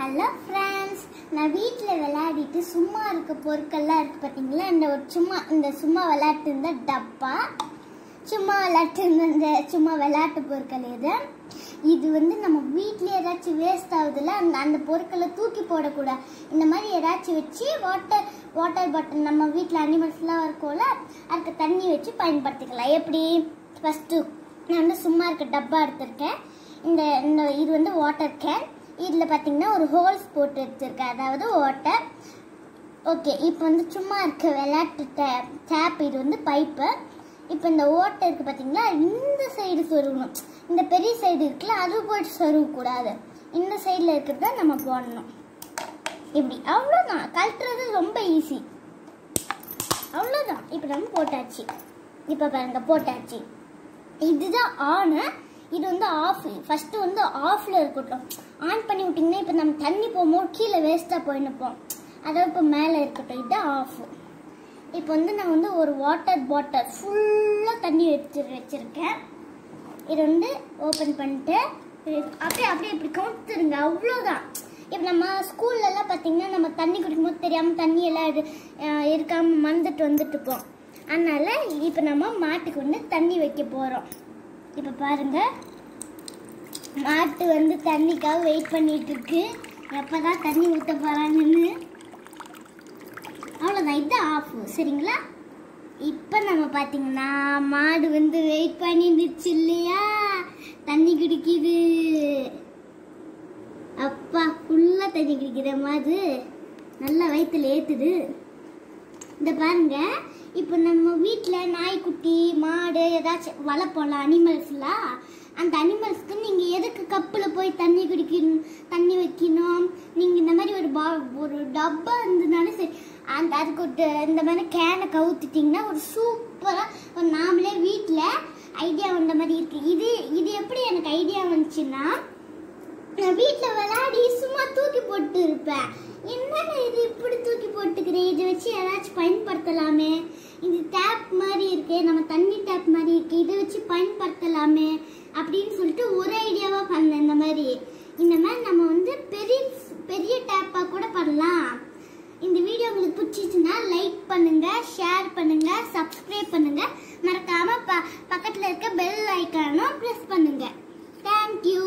Hello friends, நான் வீட்டில் விளையாடிட்டு சும்மா இருக்க பொருட்கள்லாம் இருக்குது பார்த்தீங்களா. சும்மா விளையாட்டு இருந்த டப்பா, சும்மா விளையாட்டு பொருட்கள் இது நம்ம வீட்டில் ஏதாச்சும் வேஸ்ட் ஆகுதுல்ல, அந்த பொருட்களை தூக்கி போடக்கூடாது. இந்த மாதிரி ஏதாச்சும் வச்சு வாட்டர் பாட்டில் நம்ம வீட்டில் அனிமல்ஸ்லாம் இருக்கும்ல, அதுக்கு தண்ணி வச்சு பயன்படுத்திக்கலாம். எப்படி? ஃபஸ்ட்டு நான் சும்மா இருக்க டப்பா எடுத்திருக்கேன். இது வாட்டர் கேன். இதில் பார்த்தீங்கன்னா ஒரு ஹோல்ஸ் போட்டு வச்சுருக்கேன், அதாவது வாட்டர். ஓகே, இப்போ சும்மா இருக்க விளையாட்டு டேப். இது பைப்பு. இப்போ இந்த ஓட்டை இருக்குது பார்த்தீங்களா, இந்த சைடு சொருகணும். இந்த பெரிய சைடு இருக்குல்ல, அது போயிட்டு சொருகக்கூடாது. இந்த சைடில் இருக்கிறத நம்ம போடணும். இப்படி அவ்வளோதான். கழட்டுறது ரொம்ப ஈஸி, அவ்வளோதான். இப்போ நம்ம போட்டாச்சு. இப்போ பாருங்க, போட்டாச்சு. இதுதான் ஆனு. இது ஆஃப். ஃபஸ்ட்டு ஆஃபில் இருக்கட்டும். ஆன் பண்ணி விட்டிங்கன்னா இப்போ நம்ம தண்ணி போகும்போது கீழே வேஸ்ட்டாக போயின்னுப்போம். அதாவது இப்போ மேலே இருக்கட்டும். இதுதான் ஆஃப். இப்போ நான் ஒரு வாட்டர் பாட்டில் ஃபுல்லாக தண்ணி வச்சுருக்கேன். இது ஓப்பன் பண்ணிட்டு அப்படியே இப்படி கவுத்துருங்க, அவ்வளோதான். இப்போ நம்ம ஸ்கூல்லலாம் பார்த்தீங்கன்னா நம்ம தண்ணி குடிக்கும்போது தெரியாமல் தண்ணியெல்லாம் இருக்காமல் மறந்துட்டு வந்துட்டுப்போம். அதனால் இப்போ நம்ம மாட்டுக்கு தண்ணி வைக்க போகிறோம். இப்போ பாருங்க, மாட்டு தண்ணிக்காக வெயிட் பண்ணிட்டு இருக்கு, எப்பதான் தண்ணி ஊற்ற போறாங்கன்னு. அவ்வளோதான், இதுதான் ஆஃப். சரிங்களா? இப்போ நம்ம பார்த்தீங்கன்னா மாடு வெயிட் பண்ணிருந்துச்சு இல்லையா, தண்ணி குடிக்குது. அப்பா, ஃபுல்லா தண்ணி குடிக்கிற மாடு நல்லா வயிற்றுல ஏத்துது. இந்த பாருங்க, இப்போ நம்ம வீட்டில் நாய்க்குட்டி மாடு ஏதாச்சும் வளர்ப்போம்ல, அனிமல்ஸ்லாம். அந்த அனிமல்ஸ்க்கு நீங்கள் எதுக்கு கப்பில் போய் தண்ணி வைக்கணும்? நீங்கள் இந்த மாதிரி ஒரு டப்பா இருந்ததுனாலும் சரி, அதுக்கு இந்த மாதிரி கேனை கவுத்துட்டிங்கன்னா ஒரு சூப்பராக நாமளே வீட்டில் ஐடியா வந்த மாதிரி இருக்குது. இது எப்படி எனக்கு ஐடியா வந்துச்சுன்னா, நான் வீட்டில் விளையாடி சும்மா தூக்கி போட்டு இருப்பேன். என்னென்ன இது இப்படி தூக்கி போட்டுக்கிறேன், இதை வச்சு ஏதாச்சும் பயன்படுத்தலாமே, இது டேப் மாதிரி இருக்கு, நம்ம தண்ணி டேப் மாதிரி இருக்கு, இதை வச்சு பயன்படுத்தலாமே அப்படின்னு சொல்லிட்டு ஒரு ஐடியாவாக பண்ணேன். இந்த மாதிரி நம்ம பெரிய டேப்பாக கூட பண்ணலாம். இந்த வீடியோ உங்களுக்கு பிடிச்சிச்சுன்னா லைக் பண்ணுங்க, ஷேர் பண்ணுங்க, சப்ஸ்கிரைப் பண்ணுங்க. மறக்காம பக்கத்தில் இருக்க பெல் ஐக்கானும் ப்ரெஸ் பண்ணுங்க. தேங்க்யூ.